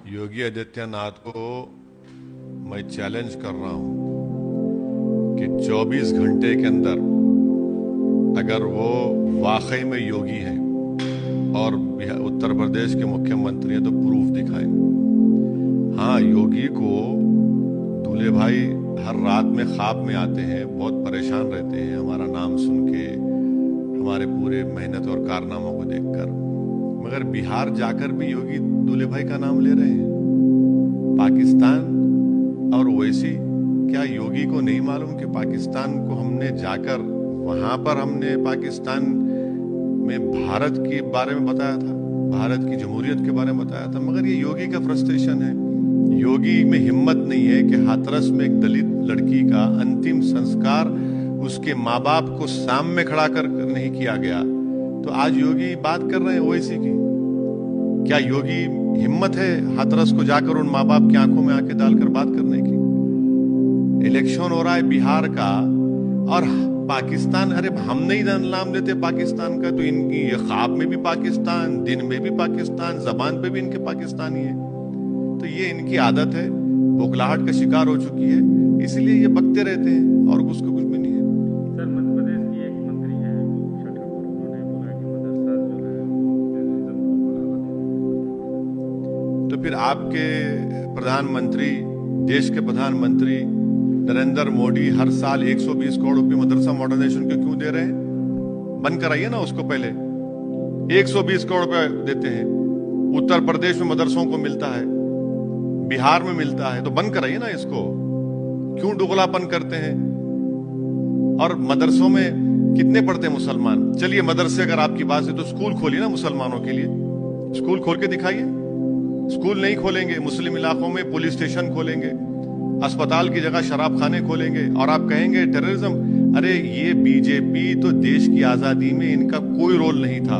योगी आदित्यनाथ को मैं चैलेंज कर रहा हूं कि 24 घंटे के अंदर अगर वो वाकई में योगी है और उत्तर प्रदेश के मुख्यमंत्री हैं तो प्रूफ दिखाएं। हाँ, योगी को दूल्हे भाई हर रात में ख्वाब में आते हैं, बहुत परेशान रहते हैं हमारा नाम सुन के, हमारे पूरे मेहनत और कारनामों को देखकर। मगर बिहार जाकर भी योगी दूल्हे भाई का नाम ले रहे हैं। पाकिस्तान और ओवैसी, क्या योगी को नहीं मालूम कि पाकिस्तान को हमने जाकर वहां पर हमने पाकिस्तान में भारत के बारे में बताया था, भारत की जमहूरियत के बारे में बताया था। मगर ये योगी का फ्रस्ट्रेशन है। योगी में हिम्मत नहीं है कि हाथरस में एक दलित लड़की का अंतिम संस्कार उसके माँ बाप को सामने खड़ा कर नहीं किया गया, तो आज योगी बात कर रहे हैं ओवैसी की। क्या योगी हिम्मत है हाथरस को जाकर उन माँ बाप की आंखों में आंखें डालकर बात करने की? इलेक्शन हो रहा है बिहार का और पाकिस्तान, अरे हम नहीं नाम लेते पाकिस्तान का, तो इनकी ये ख्वाब में भी पाकिस्तान, दिन में भी पाकिस्तान, जबान पे भी इनके पाकिस्तानी है। तो ये इनकी आदत है, बौखलाहट का शिकार हो चुकी है, इसलिए ये बकते रहते हैं और उसको कुछ भी नहीं है। सर, मध्य प्रदेश की एक मंत्री है उषा ठाकुर, उन्होंने बोला कि मदरसा जो है वो टेररिज्म को बढ़ावा देता है। तो फिर आपके प्रधानमंत्री, देश के प्रधानमंत्री नरेंद्र मोदी हर साल 120 करोड़ रुपए मदरसा मॉडर्नाइजेशन के क्यों दे रहे हैं? बंद कराइए ना उसको पहले। 120 करोड़ रुपए देते हैं, उत्तर प्रदेश में मदरसों को मिलता है, बिहार में मिलता है, तो बंद कराइए ना इसको। क्यों दुगलापन करते हैं? और मदरसों में कितने पढ़ते हैं मुसलमान? चलिए, मदरसे अगर आपकी बात है तो स्कूल खोलिए ना मुसलमानों के लिए, स्कूल खोल के दिखाइए। स्कूल नहीं खोलेंगे, मुस्लिम इलाकों में पुलिस स्टेशन खोलेंगे, अस्पताल की जगह शराब खाने खोलेंगे, और आप कहेंगे टेररिज्म। अरे ये बीजेपी तो देश की आजादी में इनका कोई रोल नहीं था।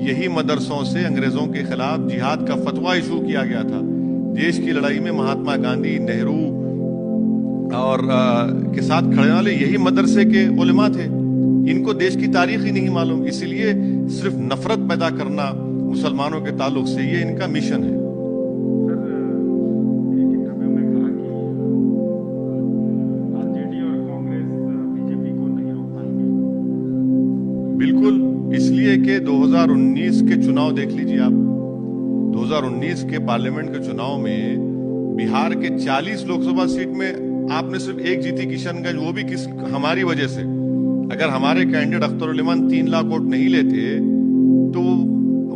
यही मदरसों से अंग्रेजों के खिलाफ जिहाद का फतवा इशू किया गया था। देश की लड़ाई में महात्मा गांधी, नेहरू और के साथ खड़े वाले यही मदरसे के उलेमा थे। इनको देश की तारीख ही नहीं मालूम, इसलिए सिर्फ नफरत पैदा करना मुसलमानों के ताल्लुक से ये इनका मिशन है। बिल्कुल, इसलिए कि 2019 के चुनाव देख लीजिए आप। 2019 के पार्लियामेंट के चुनाव में बिहार के 40 लोकसभा सीट में आपने सिर्फ एक जीती, किशनगंज, वो भी हमारी वजह से। अगर हमारे कैंडिडेट अख्तर उल-इमान 3 लाख वोट नहीं लेते तो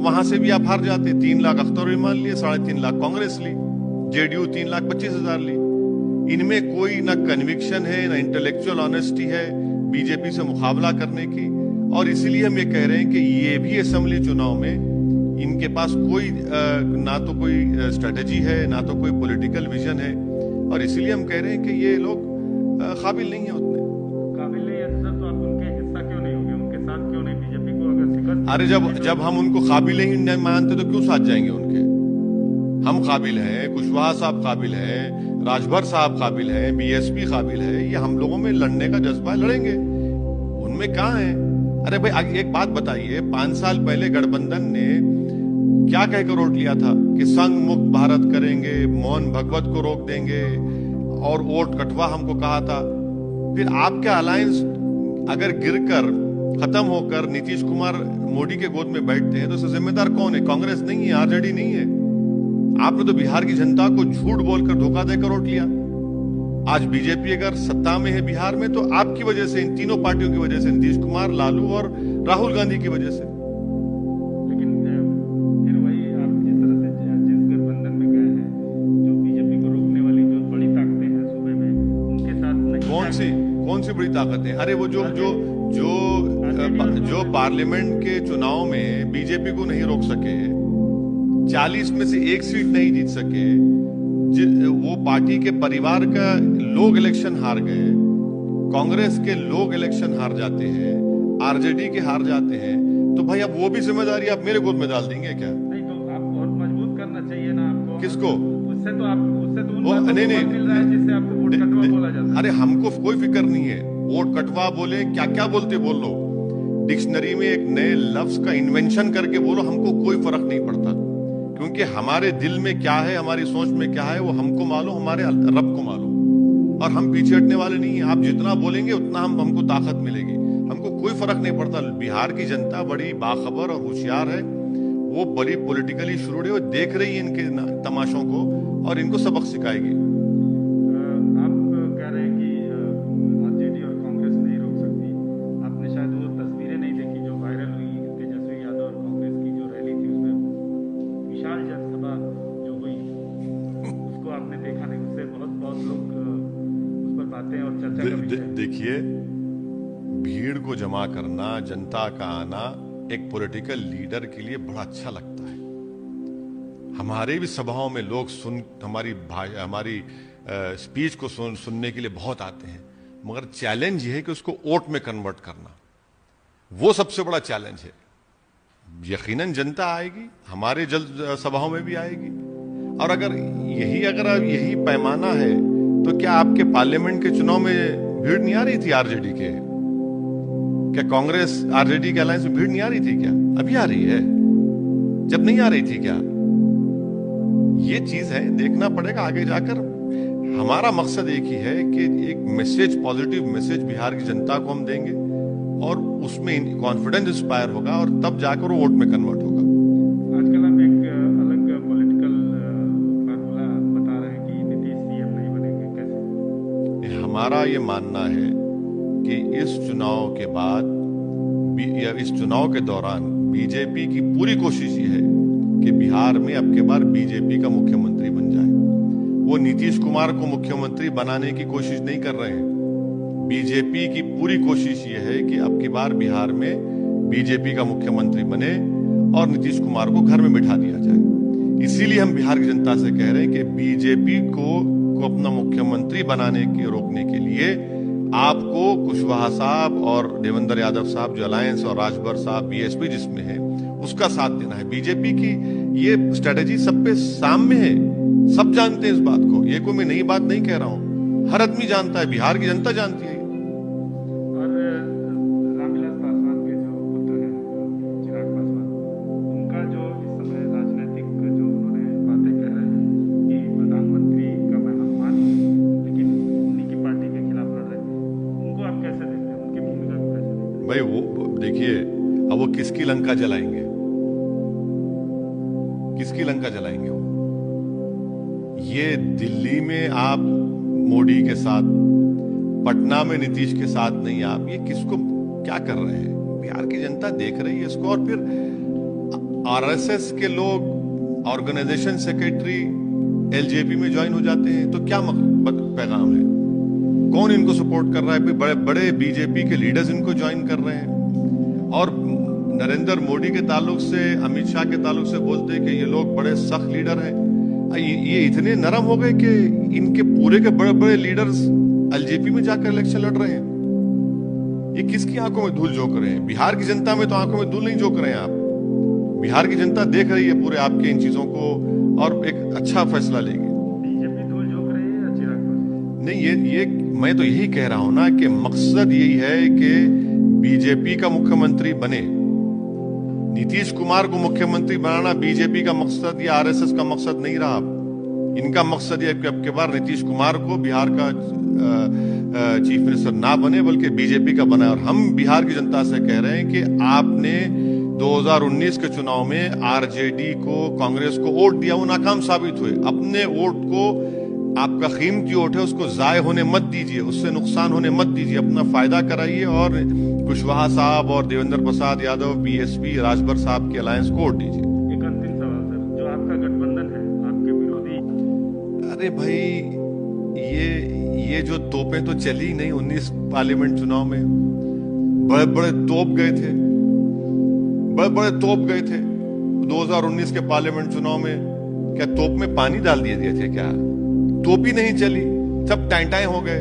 वहां से भी आप हार जाते। 3 लाख अख्तर उल-इमान लिए, 3.5 लाख कांग्रेस ली, जेडीयू 3,25,000 ली। इनमें कोई ना कन्विक्शन है, ना इंटेलेक्चुअल ऑनेस्टी है बीजेपी से मुकाबला करने की। और इसीलिए हम ये कह रहे हैं कि ये भी असेंबली चुनाव में इनके पास कोई ना तो कोई स्ट्रेटेजी है, ना तो कोई पॉलिटिकल विजन है, और इसीलिए हम कह रहे हैं कि ये लोग काबिल नहीं है उतने। काबिल नहीं है सर, तो आप उनके हिस्सा क्यों नहीं होंगे? उनके साथ क्यों नहीं? बीजेपी को अगर शिकस्त, अरे जब हम उनको काबिल ही नहीं मानते तो क्यों साथ जाएंगे उनके? हम काबिल हैं, कुशवाहा साहब काबिल हैं, राजभर साहब काबिल हैं, बीएसपी काबिल है, ये हम लोगों में लड़ने का जज्बा है, लड़ेंगे। उनमें कहाँ है? अरे भाई, एक बात बताइए, 5 साल पहले गठबंधन ने क्या कहकर वोट लिया था कि संघ मुक्त भारत करेंगे, मोहन भगवत को रोक देंगे, और वोट कटवा हमको कहा था। फिर आपका अलायंस अगर गिरकर खत्म होकर नीतीश कुमार मोदी के गोद में बैठते हैं तो इसका जिम्मेदार कौन है? कांग्रेस नहीं है, आरजेडी नहीं है। आपने तो बिहार की जनता को झूठ बोलकर, धोखा देकर वोट लिया। आज बीजेपी अगर सत्ता में है बिहार में तो आपकी वजह से, इन तीनों पार्टियों की वजह से, नीतीश कुमार, लालू और राहुल गांधी की वजह से। लेकिन फिर वही आप जिस तरह से जिस गठबंधन में गए हैं, जो बीजेपी को रोकने वाली जो बड़ी ताकतें हैं सूबे में, उनके साथ नहीं। कौन सी बड़ी ताकत है? अरे वो जो पार्लियामेंट के चुनाव में बीजेपी को नहीं रोक सके, 40 में से 1 सीट नहीं जीत सके, वो पार्टी के परिवार का लोग इलेक्शन हार गए, कांग्रेस के लोग इलेक्शन हार जाते हैं, आरजेडी के हार जाते हैं, तो भाई अब वो भी जिम्मेदारी आप मेरे गोद में डाल देंगे क्या? नहीं, तो आपको और मजबूत करना चाहिए ना आपको। किसको? उससे तो उन बातों को नहीं मिल रहा है जिससे आपको वोट कटवा बोला जाता है। अरे हमको कोई फिक्र नहीं है, वोट कटवा बोले, क्या क्या बोलते बोल लो, डिक्शनरी में एक नए लफ्ज का इन्वेंशन करके बोलो, हमको कोई फर्क नहीं पड़ता। क्योंकि हमारे दिल में क्या है, हमारी सोच में क्या है, वो हमको मालूम, हमारे रब को मालूम। और हम पीछे हटने वाले नहीं हैं। आप जितना बोलेंगे उतना हमको ताकत मिलेगी। हमको कोई फर्क नहीं पड़ता। बिहार की जनता बड़ी बाखबर और होशियार है। वो बड़ी पॉलिटिकली श्रूड है। वो देख रही है इनके तमाशों को और इनको सबक सिखाएगी। आप कह रहे हैं कि आरजेडी और कांग्रेस नहीं रोक सकती। आपने शायद वो तस्वीरें नहीं देखी जो वायरल हुई तेजस्वी यादव और कांग्रेस की जो रैली थी, उसमें विशाल जनसभा जो हुई, उसको आपने देखा नहीं? उससे बहुत लोग उस पर बातें और चर्चा का विषय है। देखिए, भीड़ को जमा करना, जनता का आना एक पॉलिटिकल लीडर के लिए बड़ा अच्छा लगता है। हमारे भी सभाओं में लोग हमारी स्पीच को सुनने के लिए बहुत आते हैं, मगर चैलेंज ये है कि उसको वोट में कन्वर्ट करना, वो सबसे बड़ा चैलेंज है। यकीनन जनता आएगी, हमारे जल्द सभाओं में भी आएगी। और अगर यही पैमाना है तो क्या आपके पार्लियामेंट के चुनाव में भीड़ नहीं आ रही थी आरजेडी के? क्या कांग्रेस आरजेडी के अलायंस में भीड़ नहीं आ रही थी क्या? अभी आ रही है, जब नहीं आ रही थी क्या? ये चीज है, देखना पड़ेगा आगे जाकर। हमारा मकसद एक ही है कि एक मैसेज, पॉजिटिव मैसेज बिहार की जनता को हम देंगे और उसमें कॉन्फिडेंस इंस्पायर होगा और तब जाकर वो वोट में कन्वर्ट होगा। आजकल आप एक अलग पॉलिटिकल फार्मूला बता रहे हैं कि नीतीश सीएम नहीं बनेंगे, कैसे? हमारा ये मानना है कि इस चुनाव के बाद या इस चुनाव के दौरान बीजेपी की पूरी कोशिश ये है कि बिहार में अब के बार बीजेपी का मुख्यमंत्री बन जाए। वो नीतीश कुमार को मुख्यमंत्री बनाने की कोशिश नहीं कर रहे हैं। बीजेपी की पूरी कोशिश ये है कि अब की बार बिहार में बीजेपी का मुख्यमंत्री बने और नीतीश कुमार को घर में बिठा दिया जाए। इसीलिए हम बिहार की जनता से कह रहे हैं कि बीजेपी को अपना मुख्यमंत्री बनाने के रोकने के लिए आपको कुशवाहा साहब और देवेंद्र यादव साहब जो अलायंस और राजभर साहब बीएसपी जिसमें है उसका साथ देना है। बीजेपी की ये स्ट्रेटेजी सब पे सामने है, सब जानते हैं इस बात को। ये कोई मैं नई बात नहीं कह रहा हूं, हर आदमी जानता है, बिहार की जनता जानती है। और रामविलास पासवान के जो पुत्र हैं चिराग पासवान, उनका जो इस समय राजनीतिक जो उन्होंने बातें कह रहे हैं कि प्रधानमंत्री का मैं सम्मान हूं, लेकिन उन्हीं की पार्टी के खिलाफ लड़ रहे हैं, उनको आप कैसे देखते हैं? उनकी भूमिका को कैसे देखते हैं? भाई वो देखिए, अब वो किसकी लंका जलाएंगे? किसकी लंका जलाएंगे वो? ये दिल्ली में आप मोदी के साथ, पटना में नीतीश के साथ नहीं, आप ये किसको क्या कर रहे हैं? बिहार की जनता देख रही है इसको। और फिर आरएसएस के लोग ऑर्गेनाइजेशन सेक्रेटरी एलजेपी में ज्वाइन हो जाते हैं तो क्या पैगाम है? कौन इनको सपोर्ट कर रहा है? बड़े बड़े बीजेपी के लीडर्स इनको ज्वाइन कर रहे हैं और नरेंद्र मोदी के ताल्लुक से, अमित शाह के ताल्लुक से बोलते हैं कि ये लोग बड़े सख्त लीडर हैं। ये इतने नरम हो गए कि इनके पूरे के बड़े बड़े लीडर्स एलजेपी में जाकर इलेक्शन लड़ रहे हैं। ये किसकी आंखों में धूल झोंक रहे हैं? बिहार की जनता में तो आंखों में धूल नहीं झोंक रहे हैं आप। बिहार की जनता देख रही है पूरे आपके इन चीजों को और एक अच्छा फैसला लेगी। बीजेपी धूल झोंक रही है या चिराग पासवान? नहीं, ये मैं तो यही कह रहा हूं ना कि मकसद यही है कि बीजेपी का मुख्यमंत्री बने। नीतीश कुमार को मुख्यमंत्री बनाना बीजेपी का मकसद या आरएसएस का मकसद नहीं रहा। इनका मकसद यह कि अब के बार नीतीश कुमार को बिहार का चीफ मिनिस्टर ना बने बल्कि बीजेपी का बनाए। और हम बिहार की जनता से कह रहे हैं कि आपने 2019 के चुनाव में आरजेडी को, कांग्रेस को वोट दिया, वो नाकाम साबित हुए। अपने वोट को, आपका कीमती वोट है, उसको जाय होने मत दीजिए, उससे नुकसान होने मत दीजिए, अपना फायदा कराइए और कुशवाहा साहब और देवेंद्र प्रसाद यादव, बीएसपी, राजभर साहब के अलायंस को वोट दीजिए। एक अंतिम सवाल सर, जो आपका गठबंधन है, आपके विरोधी, अरे भाई, ये जो तोपें तो चली नहीं 19 पार्लियामेंट चुनाव में। बड़े बड़े तोप गए थे, बड़े बड़े तोप गए थे 2019 के पार्लियामेंट चुनाव में। क्या तोप में पानी डाल दिए थे क्या? तोप ही नहीं चली, सब टाइटाए हो गए।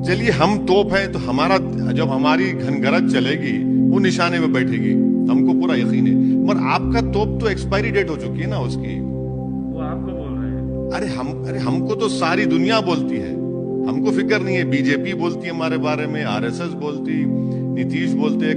चलिए, हम तोप हैं तो हमारा, जब हमारी घनगरज चलेगी वो निशाने में बैठेगी, हमको पूरा यकीन है। मगर आपका तोप तो एक्सपायरी डेट हो चुकी है ना उसकी। वो आपको बोल रहे हैं? अरे हमको तो सारी दुनिया बोलती है, हमको फिक्र नहीं है। बीजेपी बोलती है हमारे बारे में, आरएसएस बोलती, नीतीश बोलते,